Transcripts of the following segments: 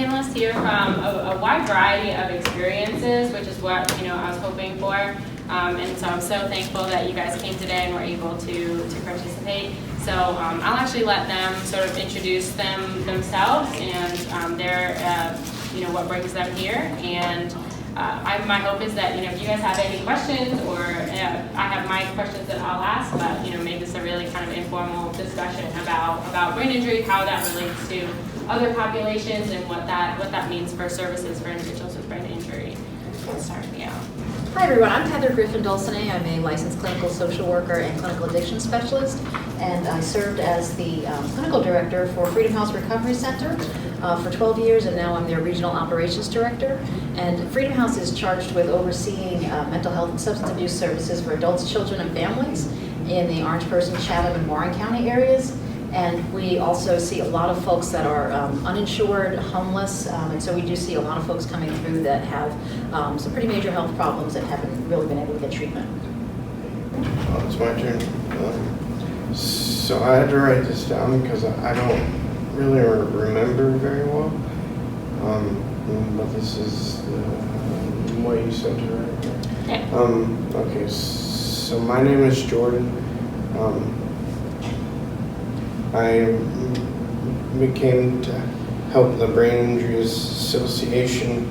panelists here from a wide variety of experiences, which is what I was hoping for. And so I'm so thankful that you guys came today and were able to participate. So I'll actually let them sort of introduce themselves and their what brings them here. And my hope is that if you guys have any questions, or I have my questions that I'll ask, but make this a really kind of informal discussion about brain injury, how that relates to other populations, and what that means for services for individuals with brain injury. Let's start me out. Hi everyone, I'm Heather Griffin-Dulcinea. I'm a licensed clinical social worker and clinical addiction specialist, and I served as the clinical director for Freedom House Recovery Center for 12 years, and now I'm their regional operations director. And Freedom House is charged with overseeing mental health and substance abuse services for adults, children, and families in the Orange, Person, Chatham, and Warren County areas. And we also see a lot of folks that are uninsured, homeless, and so we do see a lot of folks coming through that have some pretty major health problems that haven't really been able to get treatment. It's my turn. So I had to write this down because I don't really remember very well. But this is what you said to write. Okay. Okay, so my name is Jordan. I became to help the Brain Injuries Association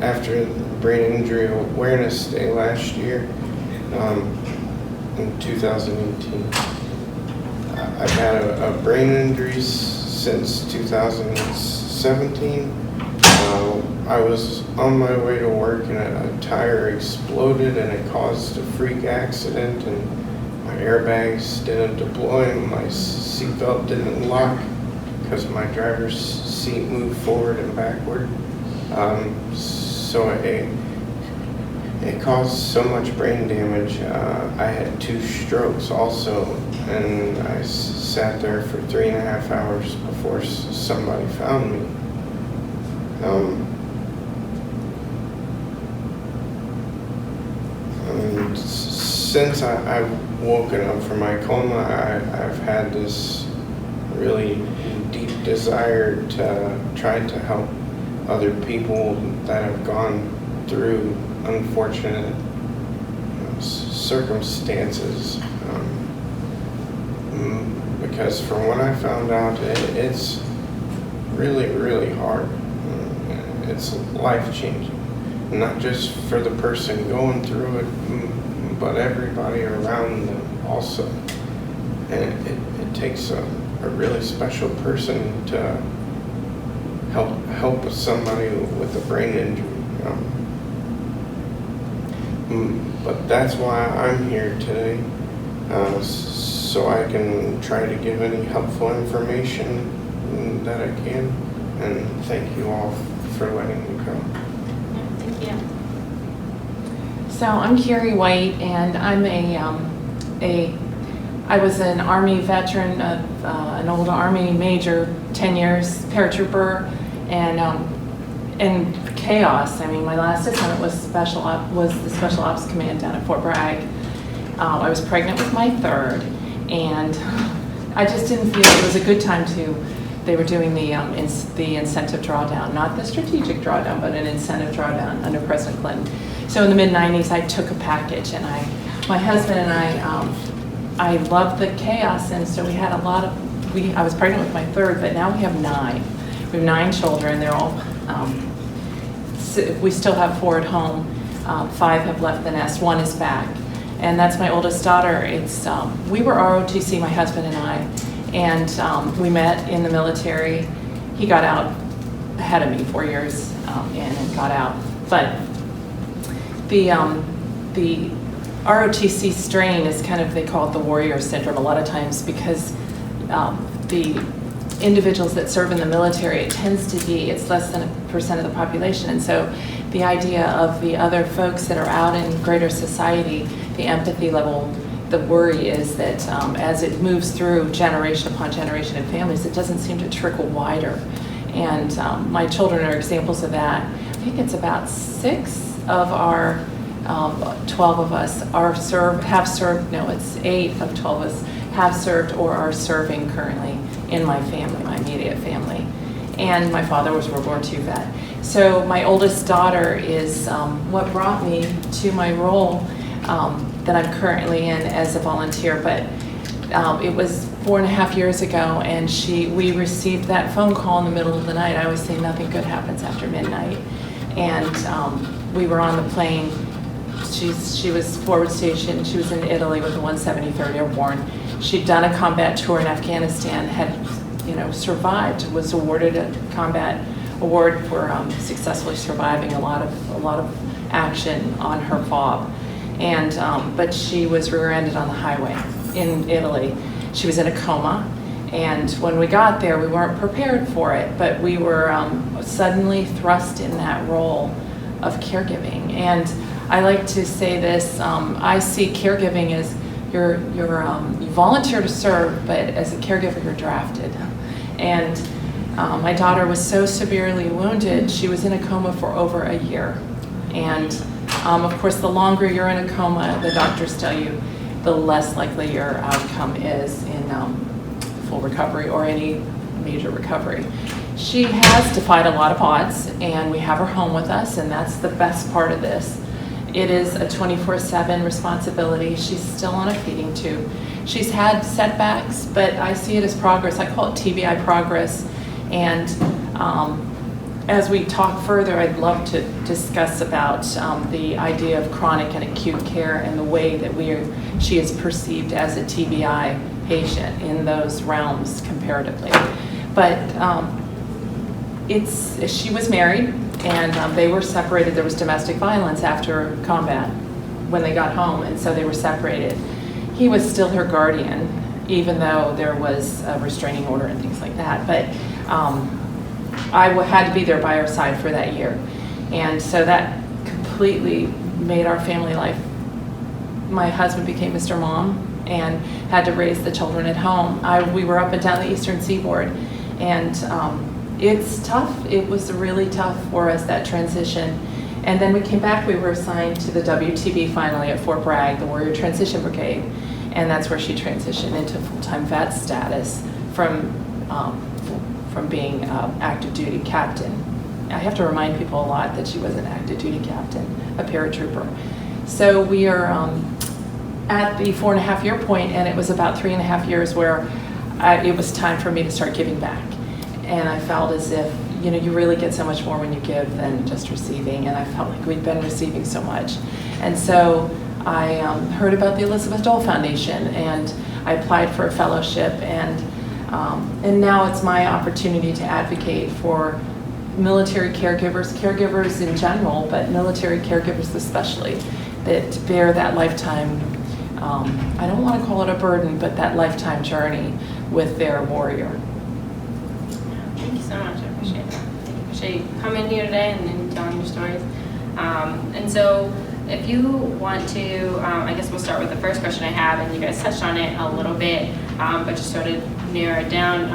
after the Brain Injury Awareness Day last year in 2018. I've had a brain injury since 2017. I was on my way to work and a tire exploded and it caused a freak accident, and my airbags didn't deploy and my seatbelt didn't lock because my driver's seat moved forward and backward. So it caused so much brain damage. I had 2 strokes also, and I sat there for 3.5 hours before somebody found me. And since I've woken up from my coma, I've had this really deep desire to try to help other people that have gone through unfortunate circumstances. Because from what I found out, it's really, really hard. It's life-changing. Not just for the person going through it, but everybody around them also. And it takes a really special person to help somebody with a brain injury. But that's why I'm here today, so I can try to give any helpful information that I can. And thank you all for letting me come. Thank you. So I'm Carrie White, and I'm I was an Army veteran, an old Army major, 10 years, paratrooper, and chaos. I mean, my last assignment was the Special Ops Command down at Fort Bragg. I was pregnant with my 3rd, and I just didn't feel it was a good time they were doing the incentive drawdown, not the strategic drawdown, but an incentive drawdown under President Clinton. So in the mid-90s, I took a package, and my husband and I loved the chaos, and so we had a lot of, I was pregnant with my 3rd, but now we have 9. We have 9 children. They're all, we still have 4 at home. 5 have left the nest. 1 is back. And that's my oldest daughter. We were ROTC, my husband and I, and we met in the military. He got out ahead of me, 4 years in, and got out. But the ROTC strain is kind of, they call it the warrior syndrome a lot of times, because the individuals that serve in the military, it's less than 1% of the population. And so the idea of the other folks that are out in greater society, the empathy level, the worry is that as it moves through generation upon generation of families, it doesn't seem to trickle wider. And my children are examples of that. I think it's about 6 of our 12 of us it's 8 of 12 of us have served or are serving currently in my family, my immediate family. and my father was World War II vet. So my oldest daughter is what brought me to my role that I'm currently in as a volunteer, but it was 4.5 years ago, and we received that phone call in the middle of the night. I always say nothing good happens after midnight. And we were on the plane. She was forward stationed. She was in Italy with the 173rd Airborne. She'd done a combat tour in Afghanistan, had survived, was awarded a combat award for successfully surviving a lot of action on her fob. And but she was rear-ended on the highway in Italy. She was in a coma, and when we got there, we weren't prepared for it, but we were suddenly thrust in that role of caregiving. And I like to say this, I see caregiving as you volunteer to serve, but as a caregiver, you're drafted. And my daughter was so severely wounded, she was in a coma for over a year. And of course, the longer you're in a coma, the doctors tell you, the less likely your outcome is in full recovery or any major recovery. She has defied a lot of odds, and we have her home with us, and that's the best part of this. It is a 24/7 responsibility. She's still on a feeding tube. She's had setbacks, but I see it as progress. I call it TBI progress. And as we talk further, I'd love to discuss about the idea of chronic and acute care and the way that she is perceived as a TBI patient in those realms comparatively. But she was married, and they were separated. There was domestic violence after combat when they got home, and so they were separated. He was still her guardian, even though there was a restraining order and things like that. But I had to be there by her side for that year. And so that completely made our family life. My husband became Mr. Mom and had to raise the children at home. We were up and down the Eastern Seaboard, and it's tough. It was really tough for us, that transition. And then we came back, we were assigned to the WTB finally at Fort Bragg, the Warrior Transition Brigade, and that's where she transitioned into full-time vet status from being active duty captain. I have to remind people a lot that she was an active duty captain, a paratrooper. So we are at the 4.5 year point, and it was about 3.5 years where it was time for me to start giving back. And I felt as if, you really get so much more when you give than just receiving, and I felt like we'd been receiving so much. And so I heard about the Elizabeth Dole Foundation, and I applied for a fellowship, and now it's my opportunity to advocate for military caregivers in general, but military caregivers especially, that bear that lifetime, I don't want to call it a burden, but that lifetime journey with their warrior. Thank you so much. I appreciate that. I appreciate you coming here today and telling your stories. And so if you want to, I guess we'll start with the first question I have, and you guys touched on it a little bit, but just sort of narrow it down.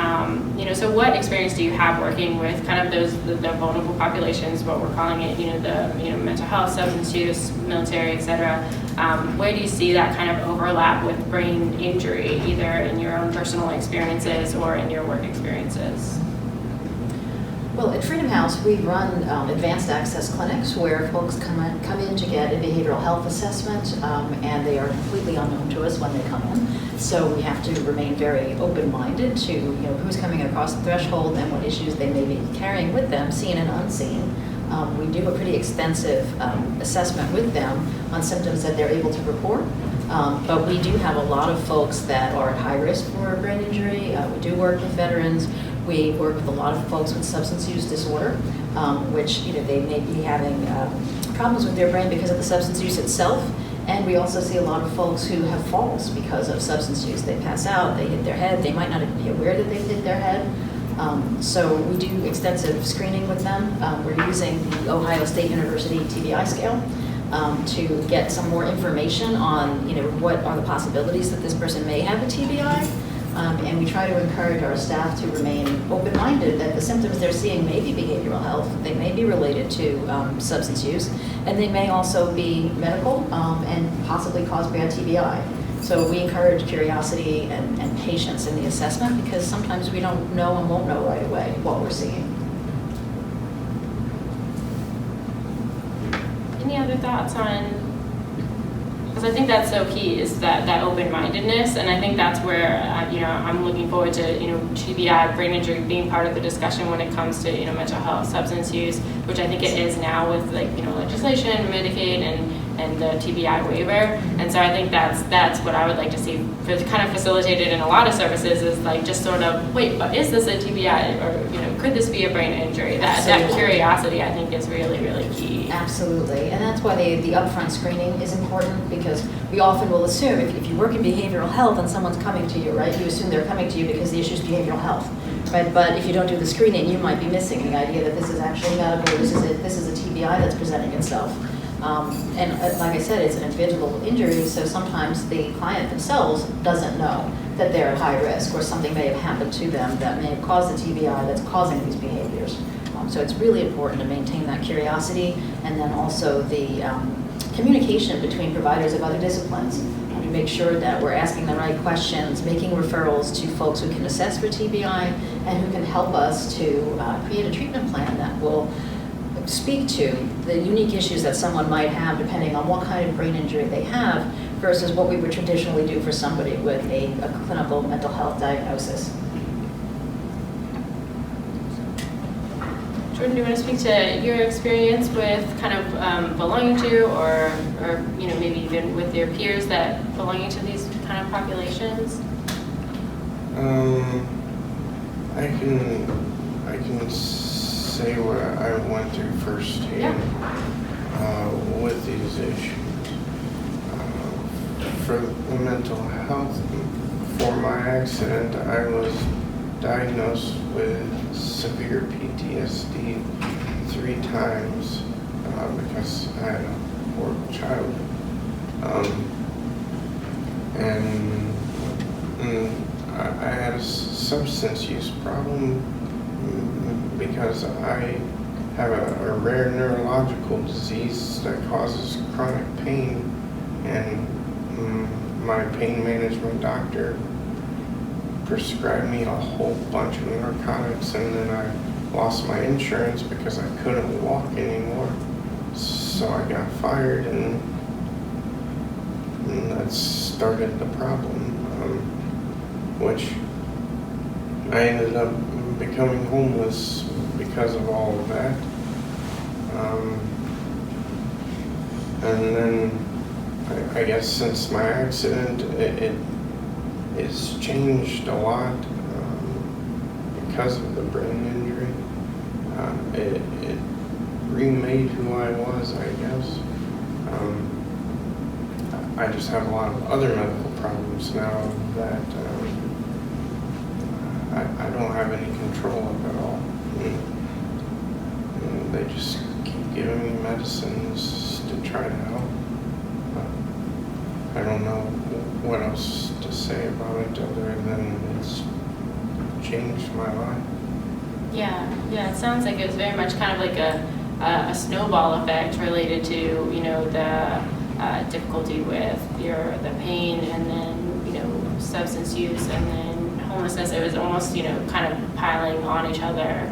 So what experience do you have working with kind of the vulnerable populations, what we're calling it, the mental health, substance use, military, et cetera? Where do you see that kind of overlap with brain injury, either in your own personal experiences or in your work experiences? Well, at Freedom House, we run advanced access clinics where folks come in to get a behavioral health assessment, and they are completely unknown to us when they come in. So we have to remain very open-minded to who's coming across the threshold and what issues they may be carrying with them, seen and unseen. We do a pretty extensive assessment with them on symptoms that they're able to report. But we do have a lot of folks that are at high risk for brain injury. We do work with veterans. We work with a lot of folks with substance use disorder, which they may be having problems with their brain because of the substance use itself. And we also see a lot of folks who have falls because of substance use. They pass out, they hit their head, they might not even be aware that they've hit their head. So we do extensive screening with them. We're using the Ohio State University TBI scale to get some more information on what are the possibilities that this person may have a TBI. And we try to encourage our staff to remain open-minded that the symptoms they're seeing may be behavioral health, they may be related to substance use, and they may also be medical and possibly cause bad TBI. So we encourage curiosity and patience in the assessment, because sometimes we don't know and won't know right away what we're seeing. Any other thoughts on, because I think that's so key, is that open-mindedness, and I think that's where, I'm looking forward to, TBI, brain injury, being part of the discussion when it comes to, mental health, substance use, which I think it is now with, legislation, Medicaid, and the TBI waiver. And so I think that's what I would like to see kind of facilitated in a lot of services, is just sort of, wait, but is this a TBI, or could this be a brain injury? That curiosity, I think, is really, really key. Absolutely, and that's why the upfront screening is important, because we often will assume if you work in behavioral health and someone's coming to you, right, you assume they're coming to you because the issue is behavioral health, right? But if you don't do the screening, you might be missing the idea that this is actually medical, this is a TBI that's presenting itself. And like I said, it's an individual injury, so sometimes the client themselves doesn't know that they're at high risk, or something may have happened to them that may have caused the TBI that's causing these behaviors. So it's really important to maintain that curiosity, and then also the communication between providers of other disciplines, to make sure that we're asking the right questions, making referrals to folks who can assess for TBI and who can help us to create a treatment plan that will speak to the unique issues that someone might have depending on what kind of brain injury they have versus what we would traditionally do for somebody with a clinical mental health diagnosis. Jordan, do you want to speak to your experience with kind of belonging to, or maybe even with your peers that belonging to these kind of populations? I can say what I went through firsthand with these issues. For the mental health, for my accident, I was diagnosed with severe PTSD 3 times because I had a horrible childhood. I had a substance use problem because I have a rare neurological disease that causes chronic pain, and my pain management doctor prescribed me a whole bunch of narcotics, and then I lost my insurance because I couldn't walk anymore. So I got fired, and that started the problem, which I ended up becoming homeless because of all of that. And then I guess since my accident, it's changed a lot because of the brain injury. It remade who I was, I guess. I just have a lot of other medical problems now that I don't have any control of at all. And they just keep giving me medicines to try to help. I don't know what else to say about it other than it's changed my life. Yeah, it sounds like it was very much kind of like a snowball effect related to, the difficulty with the pain, and then, substance use, and then homelessness. It was almost, kind of piling on each other.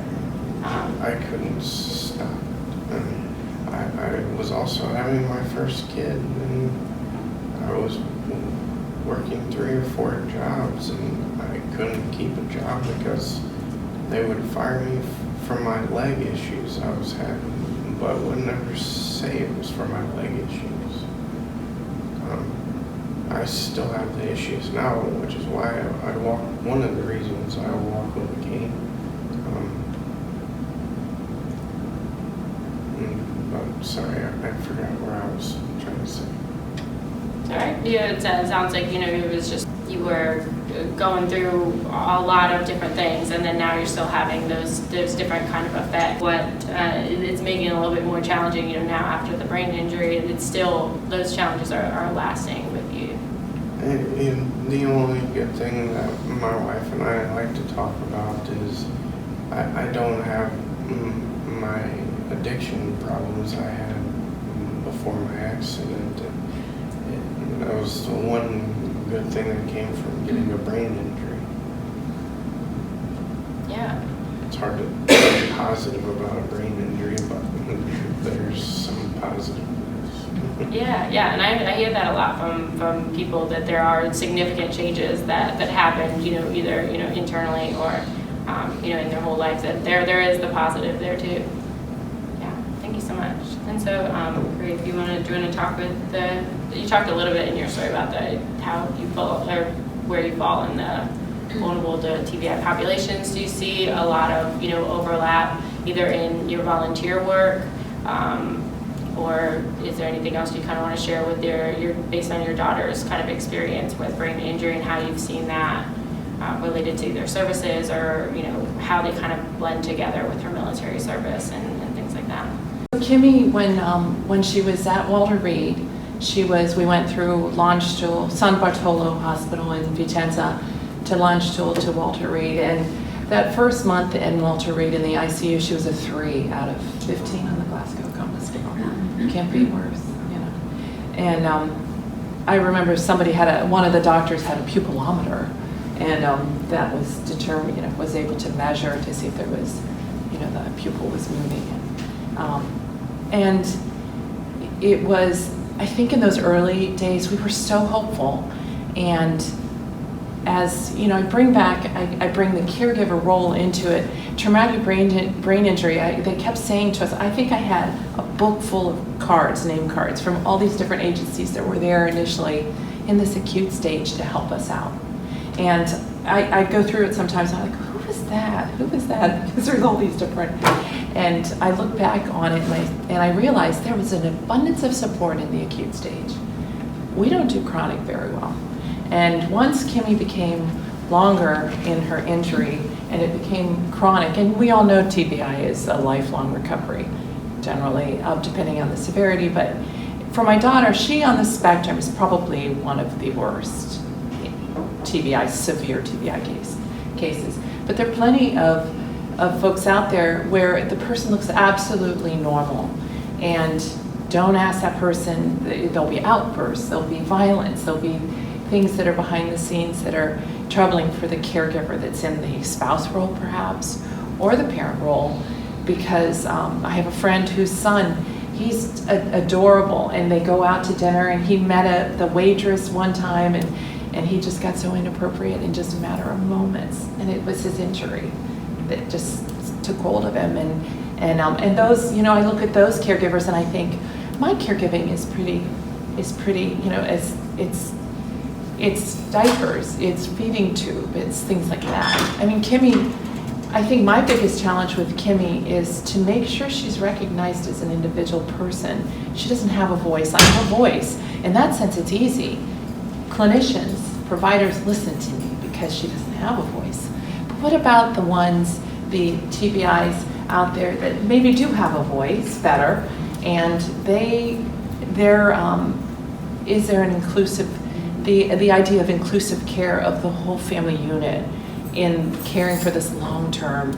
I couldn't stop it. And I was also having my first kid, and I was working 3 or 4 jobs, and I couldn't keep a job because they would fire me for my leg issues I was having, but would never say it was for my leg issues. I still have the issues now, which is why I walk, one of the reasons I walk with a cane. But sorry, I forgot where I was trying to say. All right. Yeah, it sounds like, it was just, you were going through a lot of different things, and then now you're still having those different kind of effects. What it's making it a little bit more challenging, now after the brain injury, it's still, those challenges are lasting with you. And the only good thing that my wife and I like to talk about is I don't have my addiction problems I had before my accident. That was the one good thing that came from getting a brain injury. Yeah. It's hard to be positive about a brain injury, but there's some positiveness. Yeah, and I hear that a lot from people, that there are significant changes that happen, either, internally or, in their whole life, that there is the positive there too. Yeah, thank you so much. And so, Bree, if you want to talk with you talked a little bit in your story about how you fall, or where you fall in the vulnerable to TBI populations. Do you see a lot of, overlap either in your volunteer work, or is there anything else you kind of want to share with your based on your daughter's kind of experience with brain injury and how you've seen that related to their services, or how they kind of blend together with her military service and things like that? Kimmy, when she was at Walter Reed, we went through Longstool, San Bartolo Hospital in Vicenza, to Longstool to Walter Reed, and that first month in Walter Reed in the ICU, she was a 3 out of 15 on the Glasgow Coma scale. Can't be worse, And I remember one of the doctors had a pupilometer, and that was determined, was able to measure to see if there was, the pupil was moving. And it was, I think in those early days, we were so hopeful. And as, I bring the caregiver role into it. Traumatic brain injury, they kept saying to us, I think I had a book full of cards, name cards, from all these different agencies that were there initially in this acute stage to help us out. And I go through it sometimes, I'm like, who was that? Because there's all these different, and I look back on it and I realized there was an abundance of support in the acute stage. We don't do chronic very well. And once Kimmy became longer in her injury and it became chronic, and we all know TBI is a lifelong recovery, generally, depending on the severity, but for my daughter, she on the spectrum is probably one of the worst severe TBI cases. But there are plenty of folks out there where the person looks absolutely normal, and don't ask that person, there'll be outbursts, there'll be violence, there'll be things that are behind the scenes that are troubling for the caregiver that's in the spouse role perhaps, or the parent role, because I have a friend whose son, he's adorable, and they go out to dinner, and he met the waitress one time, and he just got so inappropriate in just a matter of moments, and it was his injury that just took hold of him, and those, I look at those caregivers and I think my caregiving is pretty, it's diapers, it's feeding tube, it's things like that. I mean, Kimmy, I think my biggest challenge with Kimmy is to make sure she's recognized as an individual person. She doesn't have a voice. I have a voice. In that sense, it's easy. Clinicians, providers listen to me because she doesn't have a voice. But what about the the TBIs out there that maybe do have a voice better, and is there an inclusive, the idea of inclusive care of the whole family unit in caring for this long-term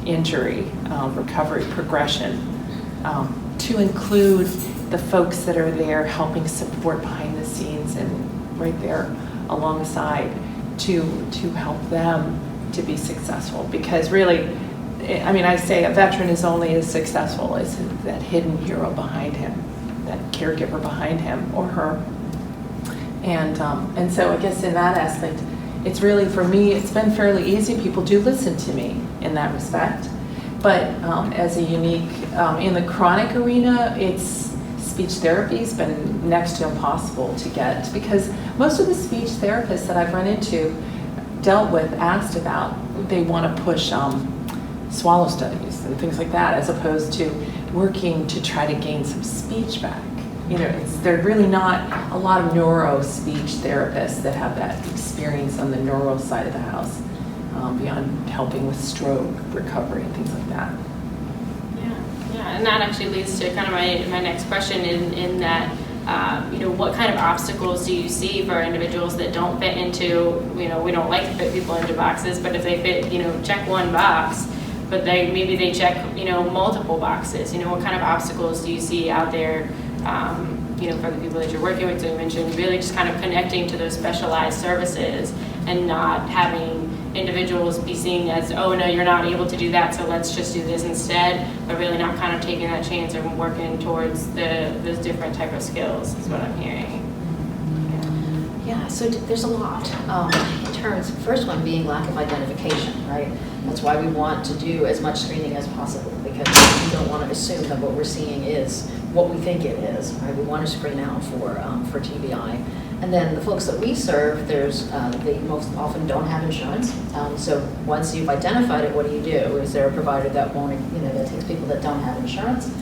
injury, recovery, progression, to include the folks that are there helping support behind the scenes and right there alongside to help them to be successful. Because really, I mean, I say a veteran is only as successful as that hidden hero behind him, that caregiver behind him or her. And so I guess in that aspect, it's really, for me, it's been fairly easy. People do listen to me in that respect. But as a unique, in the chronic arena, speech therapy's been next to impossible to get, because most of the speech therapists that I've run into, asked about, they want to push swallow studies and things like that, as opposed to working to try to gain some speech back. There are really not a lot of neuro-speech therapists that have that experience on the neuro side of the house, beyond helping with stroke recovery and things like that. Yeah, and that actually leads to kind of my next question in that, what kind of obstacles do you see for individuals that don't fit into, we don't like to fit people into boxes, but if they fit, check one box, but maybe they check, multiple boxes, what kind of obstacles do you see out there for the people that you're working with. So you mentioned really just kind of connecting to those specialized services and not having individuals be seen as, oh no, you're not able to do that, so let's just do this instead, but really not kind of taking that chance and working towards those different type of skills is what I'm hearing. Yeah, so there's a lot. In terms, first one being lack of identification, right? That's why we want to do as much screening as possible, because we don't want to assume that what we're seeing is what we think it is, right? We want to screen out for TBI. And then the folks that we serve, they most often don't have insurance. So once you've identified it, what do? Is there a provider that that takes people that don't have insurance?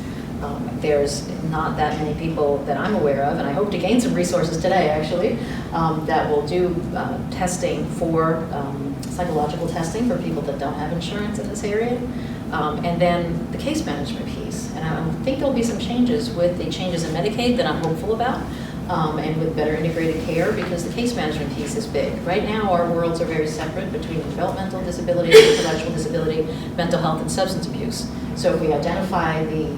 There's not that many people that I'm aware of, and I hope to gain some resources today, actually, that will do testing for psychological testing for people that don't have insurance in this area. And then the case management piece. And I think there'll be some changes with the changes in Medicaid that I'm hopeful about, and with better integrated care, because the case management piece is big. Right now, our worlds are very separate between developmental disability, intellectual disability, mental health, and substance abuse. So if we identify the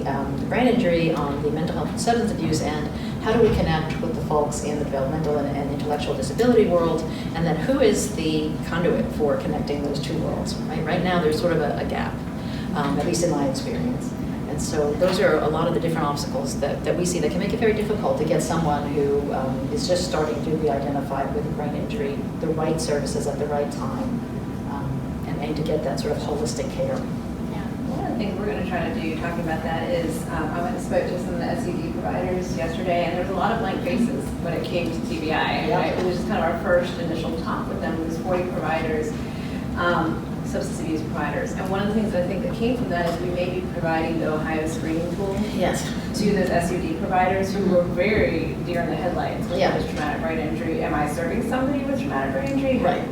brain injury on the mental health and substance abuse end, how do we connect with the folks in the developmental and intellectual disability world, and then who is the conduit for connecting those two worlds? Right now, there's sort of a gap, at least in my experience. And so those are a lot of the different obstacles that we see that can make it very difficult to get someone who is just starting to be identified with a brain injury, the right services at the right time, and to get that sort of holistic care. One of the things we're going to try to do, talking about that, is I went and spoke to some of the SUD providers yesterday, and there was a lot of blank faces when it came to TBI. Yep. Right? It was just kind of our first initial talk with them. It was 40 providers, substance abuse providers. And one of the things that I think that came from that is we may be providing the Ohio screening tool Yes. to those SUD providers who were very deer in the headlights with this traumatic brain injury. Am I serving somebody with traumatic brain injury? Right.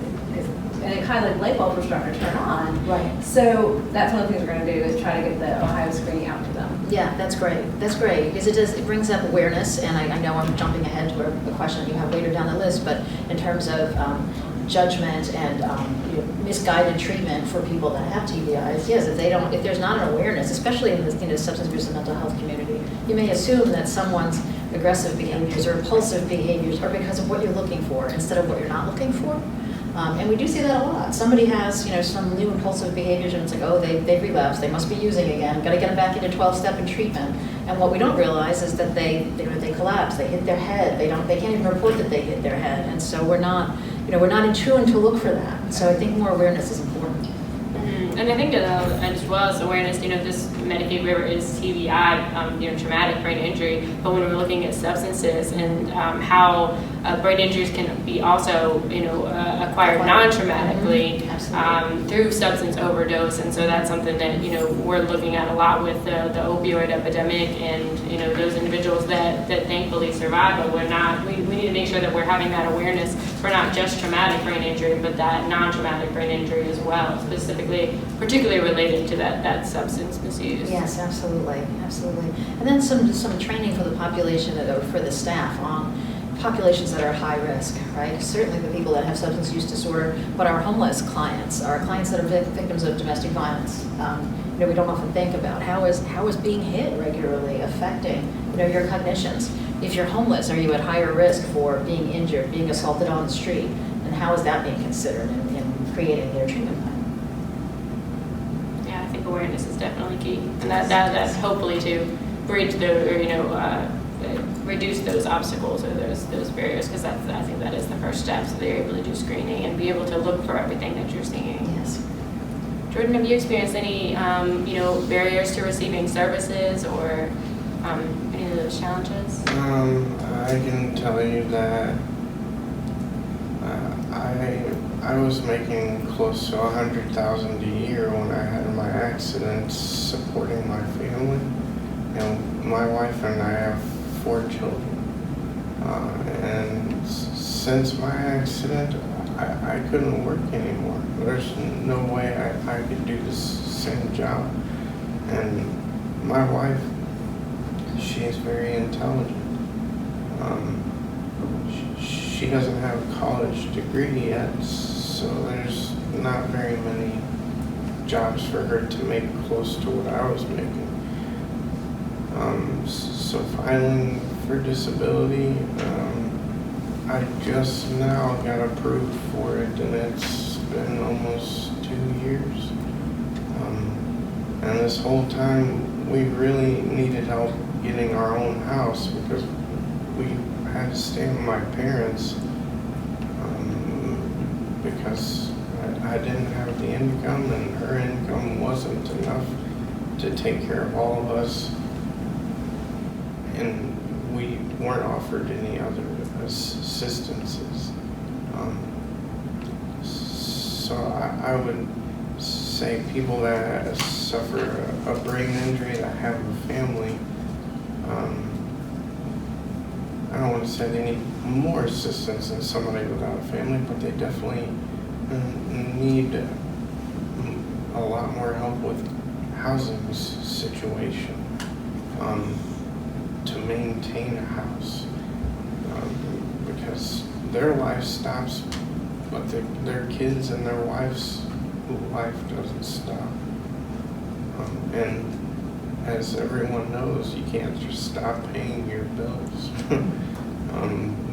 And it kind of like light bulbs were starting to turn on. Right. So that's one of the things we're going to do is try to get the Ohio screening out to them. Yeah, that's great. That's great, because it brings up awareness, and I know I'm jumping ahead to a question you have later down the list, but in terms of judgment and misguided treatment for people that have TBIs, yes, if there's not an awareness, especially in the substance abuse and mental health community, you may assume that someone's aggressive behaviors or impulsive behaviors are because of what you're looking for instead of what you're not looking for. And we do see that a lot. Somebody has, some new impulsive behaviors, and it's like, oh, they've relapsed. They must be using again. Got to get them back into 12-step in treatment. And what we don't realize is that they collapse. They hit their head. They can't even report that they hit their head. And so we're not in tune to look for that. So I think more awareness is important. And I think as well as awareness, this Medicaid waiver is TBI, traumatic brain injury. But when we're looking at substances and how brain injuries can be also, acquired non-traumatically through substance overdose, and so that's something that we're looking at a lot with the opioid epidemic, and those individuals that thankfully survive. But we're not. We need to make sure that we're having that awareness for not just traumatic brain injury, but that non-traumatic brain injury as well, particularly related to that substance misuse. Yes, absolutely. And then some training for the population or for the staff on populations that are high risk, right? Certainly the people that have substance use disorder, but our homeless clients, our clients that are victims of domestic violence. We don't often think about how is being hit regularly affecting your cognitions. If you're homeless, are you at higher risk for being injured, being assaulted on the street, and how is that being considered in creating their treatment plan? Yeah, I think awareness is definitely key, and that's hopefully to bridge reduce those obstacles or those barriers, because I think that is the first step, so they're able to do screening and be able to look for everything that you're seeing. Yes. Jordan, have you experienced any barriers to receiving services or any of those challenges? I can tell you that I was making close to $100,000 a year when I had my accident, supporting my family. My wife and I have 4 children. And since my accident, I couldn't work anymore. There's no way I could do this same job. And my wife, she is very intelligent. She doesn't have a college degree yet, so there's not very many jobs for her to make close to what I was making. So filing for disability. I just now got approved for it, and it's been almost 2 years. And this whole time, we really needed help getting our own house because we had to stay with my parents because I didn't have the income, and her income wasn't enough to take care of all of us. And we weren't offered any other assistances. So I would say people that suffer a brain injury that have a family, I don't want to say they need more assistance than somebody without a family, but they definitely need a lot more help with housing situation to maintain a house, because their life stops, but their kids and their wives' life doesn't stop. And as everyone knows, you can't just stop paying your bills.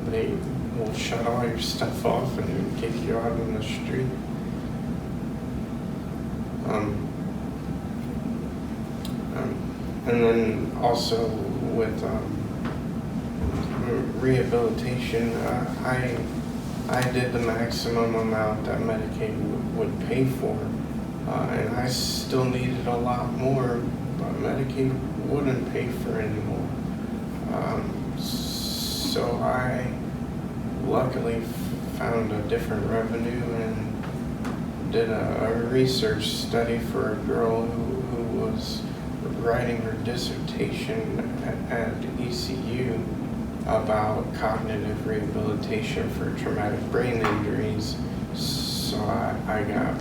They will shut all your stuff off and kick you out on the street. And then also with rehabilitation, I did the maximum amount that Medicaid would pay for, and I still needed a lot more, but Medicaid wouldn't pay for anymore. So I luckily found a different revenue and did a research study for a girl who was writing her dissertation at ECU about cognitive rehabilitation for traumatic brain injuries. So I got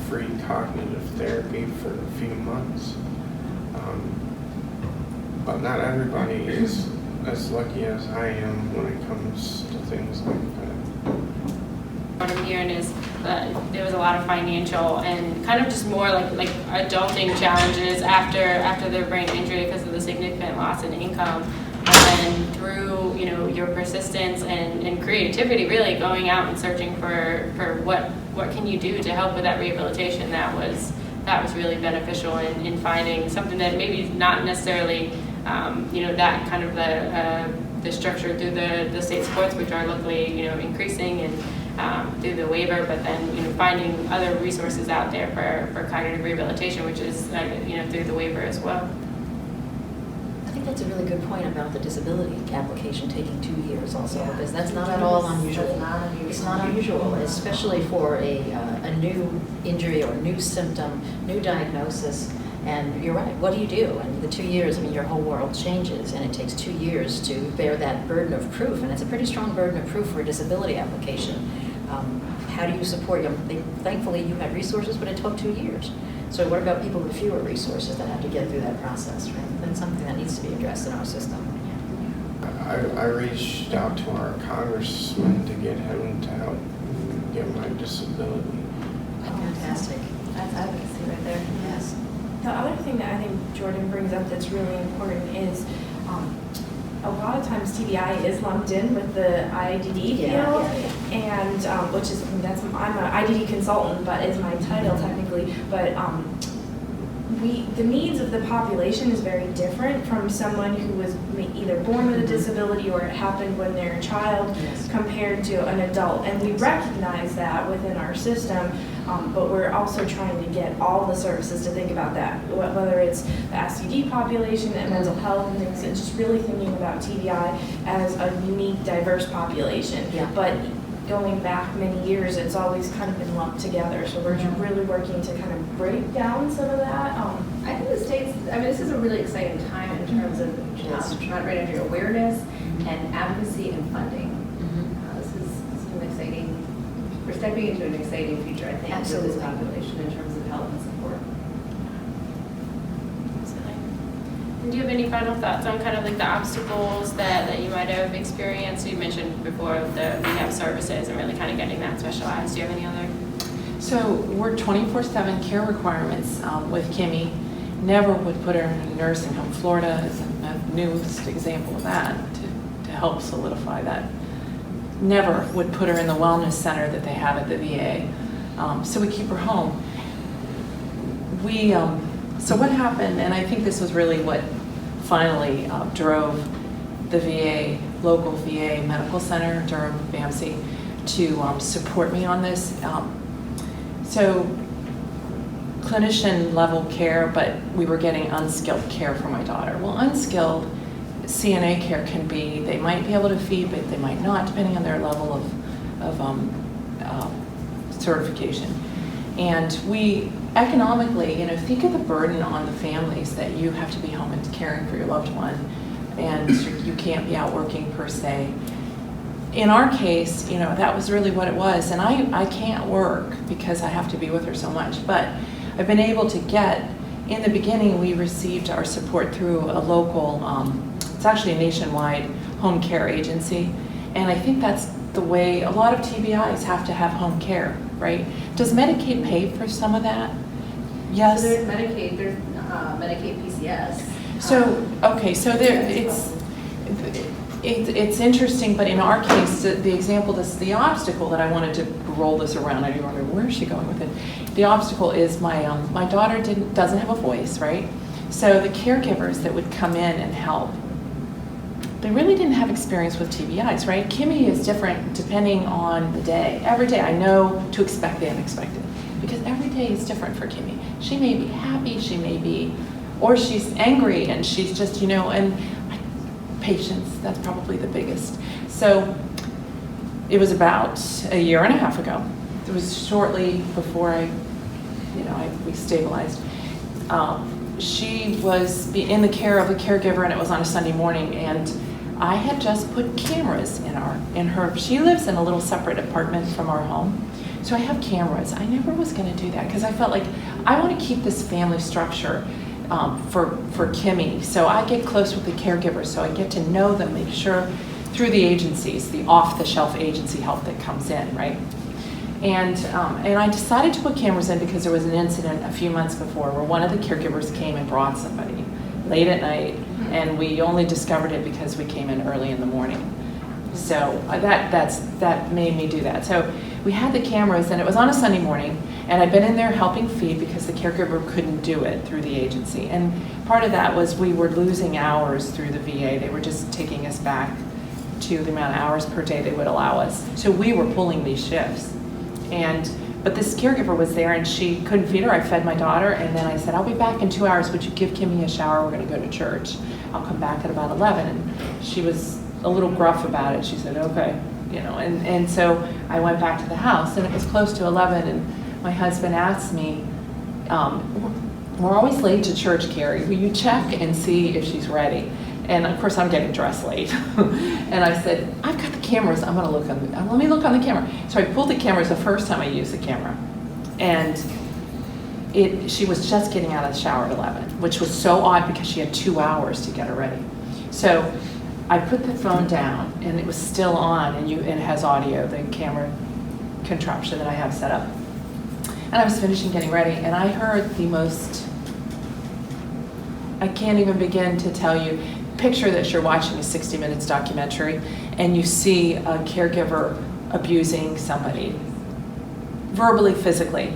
free cognitive therapy for a few months. But not everybody is as lucky as I am when it comes to things like that. What I'm hearing is that there was a lot of financial and kind of just more like adulting challenges after their brain injury because of the significant loss in income. And through your persistence and creativity, really going out and searching for what can you do to help with that rehabilitation, that was really beneficial in finding something that maybe not necessarily that kind of the structure through the state supports, which are luckily increasing and through the waiver, but then finding other resources out there for cognitive rehabilitation, which is through the waiver as well. I think that's a really good point about the disability application taking 2 years also, because that's not at all unusual. It's not unusual, especially for a new injury or new symptom, new diagnosis. And you're right, what do you do? And the 2 years, your whole world changes, and it takes 2 years to bear that burden of proof, and it's a pretty strong burden of proof for a disability application. How do you support them? Thankfully, you had resources, but it took 2 years. So what about people with fewer resources that have to get through that process, right? That's something that needs to be addressed in our system. I reached out to our congressman to get him to help get my disability. Fantastic. That's advocacy right there. Yes. The other thing that I think Jordan brings up that's really important is a lot of times TBI is lumped in with the IDD field, and which is I'm an IDD consultant, but is my title technically. But the needs of the population is very different from someone who was either born with a disability or it happened when they're a child compared to an adult, and we recognize that within our system. But we're also trying to get all the services to think about that, whether it's the SUD population and mental health and things, and just really thinking about TBI as a unique, diverse population. Yeah. But going back many years, it's always kind of been lumped together. So we're really working to kind of break down some of that. I think the state's, this is a really exciting time in terms of traumatic brain injury awareness and advocacy and funding. This is an exciting, we're stepping into an exciting future, I think, for this population in terms of help and support. And do you have any final thoughts on kind of like the obstacles that you might have experienced? You mentioned before the rehab services and really kind of getting that specialized. Do you have any other? So we're 24/7 care requirements with Kimmy. Never would put her in a nursing home. Florida is a the newest example of that to help solidify that. Never would put her in the wellness center that they have at the VA. So we keep her home. So what happened, and I think this was really what finally drove the VA, local VA medical center, Durham, BAMC, to support me on this. So clinician level care, but we were getting unskilled care for my daughter. Well, unskilled CNA care can be, they might be able to feed, but they might not, depending on their level of certification. And we, economically, think of the burden on the families that you have to be home and caring for your loved one, and you can't be out working per se. In our case, that was really what it was, and I can't work because I have to be with her so much, but I've been able to get, in the beginning we received our support through a local, it's actually a nationwide home care agency, and I think that's the way a lot of TBIs have to have home care, right? Does Medicaid pay for some of that? Yes. So there's Medicaid PCS. So, okay, so there, it's interesting, but in our case, the example, the obstacle that I wanted to roll this around, I wonder where is she going with it? The obstacle is my daughter doesn't have a voice, right? So the caregivers that would come in and help, they really didn't have experience with TBIs, right? Kimmy is different depending on the day. Every day I know to expect the unexpected, because every day is different for Kimmy. She may be happy, she may be, or she's angry, and she's just, and patience, that's probably the biggest. So it was about a year and a half ago. It was shortly before we stabilized. She was in the care of a caregiver, and it was on a Sunday morning, and I had just put cameras in her. She lives in a little separate apartment from our home, so I have cameras. I never was going to do that because I felt like I want to keep this family structure for Kimmy. So I get close with the caregivers, so I get to know them, make sure through the agencies, the off-the-shelf agency help that comes in, right? And I decided to put cameras in because there was an incident a few months before where one of the caregivers came and brought somebody late at night, and we only discovered it because we came in early in the morning. So that made me do that. So we had the cameras, and it was on a Sunday morning, and I'd been in there helping feed because the caregiver couldn't do it through the agency. And part of that was we were losing hours through the VA. They were just taking us back to the amount of hours per day they would allow us. So we were pulling these shifts. But this caregiver was there, and she couldn't feed her. I fed my daughter, and then I said, I'll be back in 2 hours. Would you give Kimmy a shower? We're going to go to church. I'll come back at about 11. And she was a little gruff about it. She said, okay. And so I went back to the house, and it was close to 11, and my husband asked me, we're always late to church, Carrie. Will you check and see if she's ready? And of course, I'm getting dressed late. And I said, I've got the cameras. I'm going to let me look on the camera. So I pulled the cameras the first time I used the camera. And she was just getting out of the shower at 11, which was so odd because she had 2 hours to get her ready. So I put the phone down, and it was still on, and it has audio, the camera contraption that I have set up. And I was finishing getting ready, and I heard the most, I can't even begin to tell you. Picture this, you're watching a 60 Minutes documentary, and you see a caregiver abusing somebody, verbally, physically,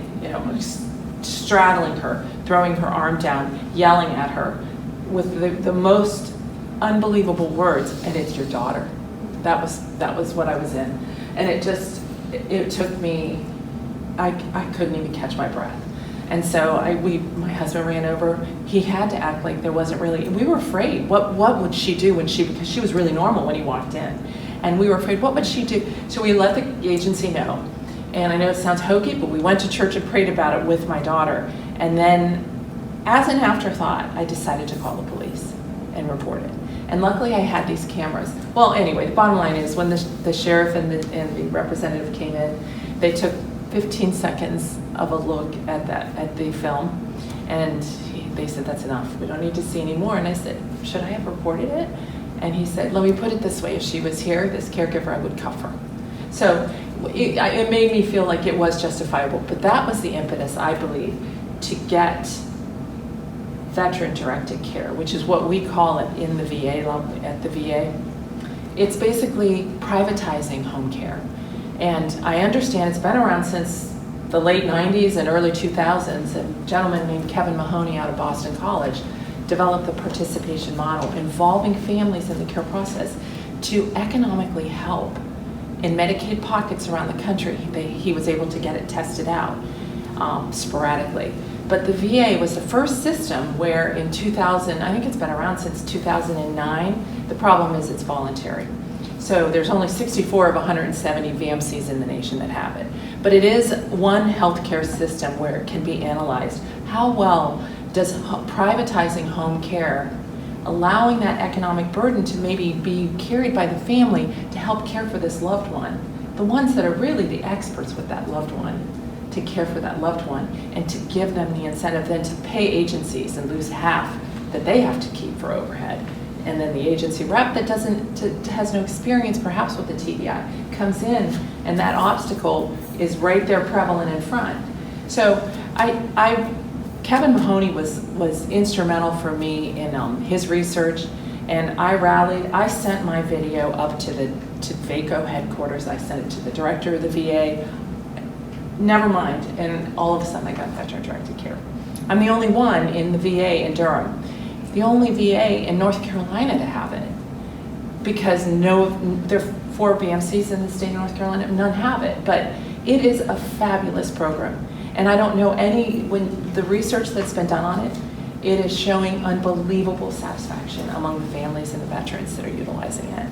straddling her, throwing her arm down, yelling at her with the most unbelievable words, and it's your daughter. That was what I was in. And it took me, I couldn't even catch my breath. And so my husband ran over. He had to act like there wasn't really, we were afraid. What would she do because she was really normal when he walked in. And we were afraid, what would she do? So we let the agency know. And I know it sounds hokey, but we went to church and prayed about it with my daughter. And then, as an afterthought, I decided to call the police and report it. And luckily I had these cameras. Well, anyway, the bottom line is when the sheriff and the representative came in, they took 15 seconds of a look at the film, and they said, that's enough. We don't need to see any more. And I said, should I have reported it? And he said, let me put it this way. If she was here, this caregiver, I would cuff her. So it made me feel like it was justifiable. But that was the impetus, I believe, to get veteran-directed care, which is what we call it in the VA level, at the VA. It's basically privatizing home care. And I understand it's been around since the late 90s and early 2000s. A gentleman named Kevin Mahoney out of Boston College developed the participation model involving families in the care process to economically help in Medicaid pockets around the country. He was able to get it tested out sporadically. But the VA was the first system where in 2000, I think it's been around since 2009, the problem is it's voluntary. So there's only 64 of 170 VMCs in the nation that have it. But it is one healthcare system where it can be analyzed. How well does privatizing home care, allowing that economic burden to maybe be carried by the family to help care for this loved one, the ones that are really the experts with that loved one, to care for that loved one, and to give them the incentive then to pay agencies and lose half that they have to keep for overhead. And then the agency rep that has no experience perhaps with the TBI comes in, and that obstacle is right there prevalent in front. So Kevin Mahoney was instrumental for me in his research, and I rallied. I sent my video up to VACO headquarters. I sent it to the director of the VA. Never mind, and all of a sudden I got veteran-directed care. I'm the only one in the VA in Durham, the only VA in North Carolina to have it, because there are 4 VMCs in the state of North Carolina, none have it, but it is a fabulous program. And I don't know when the research that's been done on it, it is showing unbelievable satisfaction among the families and the veterans that are utilizing it.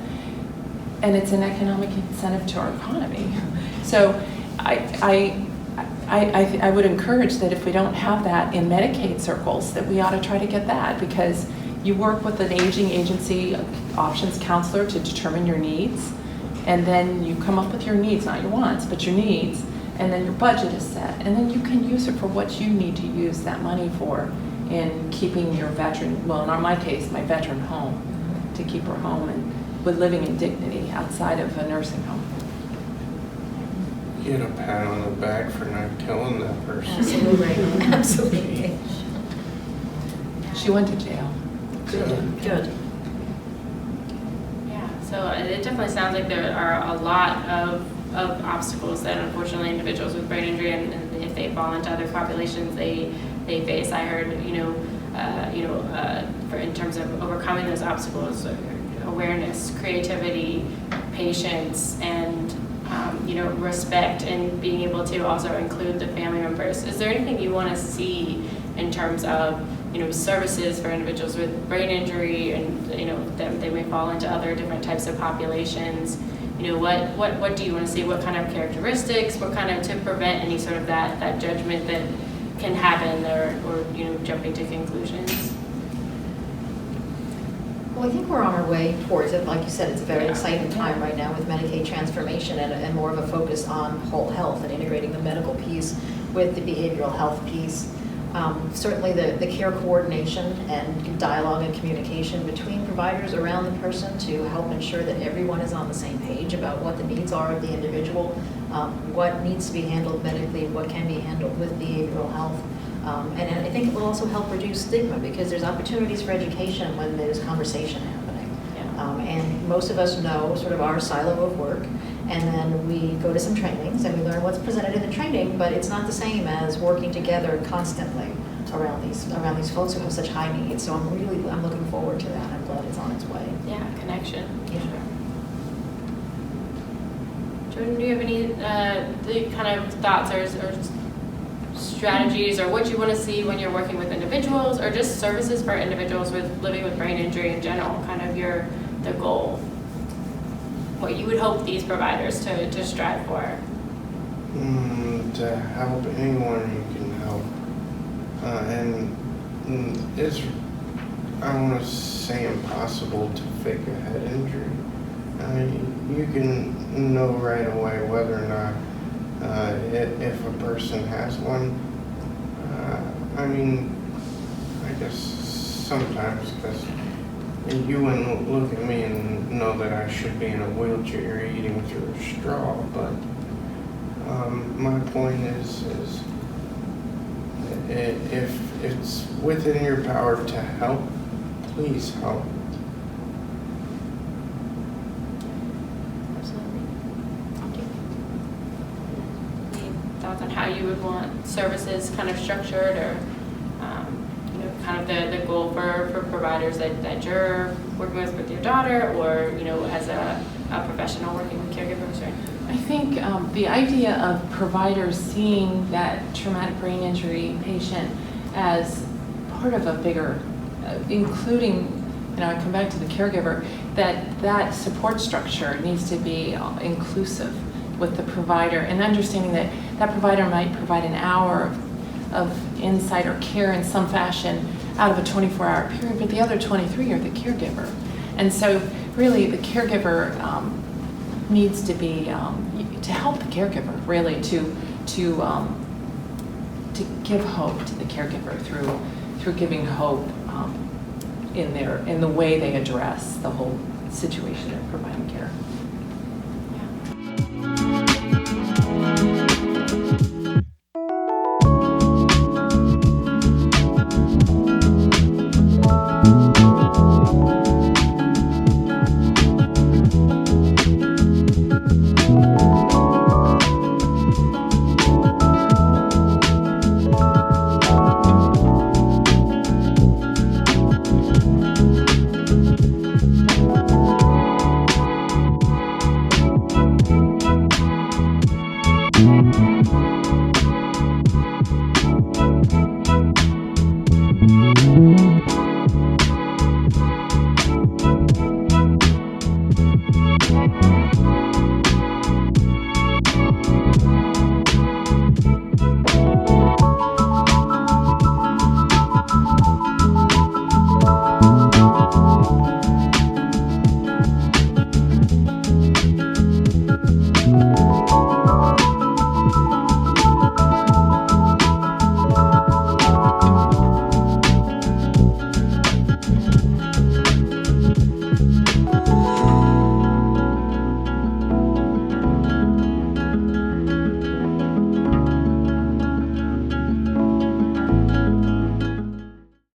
And it's an economic incentive to our economy. So I would encourage that if we don't have that in Medicaid circles, that we ought to try to get that, because you work with an aging agency options counselor to determine your needs, and then you come up with your needs, not your wants, but your needs, and then your budget is set, and then you can use it for what you need to use that money for in keeping your veteran, well, in my case, my veteran home, to keep her home and with living in dignity outside of a nursing home. Get a pat on the back for not killing that person. Absolutely, absolutely. She went to jail. Good. Yeah, so it definitely sounds like there are a lot of obstacles that unfortunately individuals with brain injury and if they fall into other populations they face. I heard, for in terms of overcoming those obstacles, awareness, creativity, patience, and respect, and being able to also include the family members. Is there anything you want to see in terms of services for individuals with brain injury, and that they may fall into other different types of populations? What do you want to see? What kind of characteristics? What kind of, to prevent any sort of that judgment that can happen, or jumping to conclusions? Well, I think we're on our way towards it. Like you said, it's a very exciting time right now with Medicaid transformation and more of a focus on whole health and integrating the medical piece with the behavioral health piece. Certainly the care coordination and dialogue and communication between providers around the person to help ensure that everyone is on the same page about what the needs are of the individual, what needs to be handled medically, what can be handled with behavioral health. And I think it will also help reduce stigma, because there's opportunities for education when there's conversation happening. Yeah. And most of us know sort of our silo of work, and then we go to some trainings and we learn what's presented in the training, but it's not the same as working together constantly around these folks who have such high needs. So I'm looking forward to that. I'm glad it's on its way. Yeah, connection. Yeah. Sure. Jordan, do you have any the kind of thoughts or strategies, or what you want to see when you're working with individuals, or just services for individuals living with brain injury in general? Kind of the goal, what you would hope these providers to strive for. To help anyone you can help, and it's, I want to say, impossible to fake a head injury. You can know right away whether or not if a person has one. I guess sometimes, because you wouldn't look at me and know that I should be in a wheelchair eating through a straw, but my point is if it's within your power to help, please help. Absolutely. Thank you. Any thoughts on how you would want services kind of structured, or kind of the goal for providers that you're working with your daughter, or as a professional working with caregivers? Or I think the idea of providers seeing that traumatic brain injury patient as part of a bigger, including, I come back to the caregiver, that support structure needs to be inclusive with the provider, and understanding that that provider might provide an hour of insight or care in some fashion out of a 24-hour period, but the other 23 are the caregiver. And so really the caregiver needs to be, to help the caregiver really to give hope to the caregiver through giving hope in the way they address the whole situation of providing care.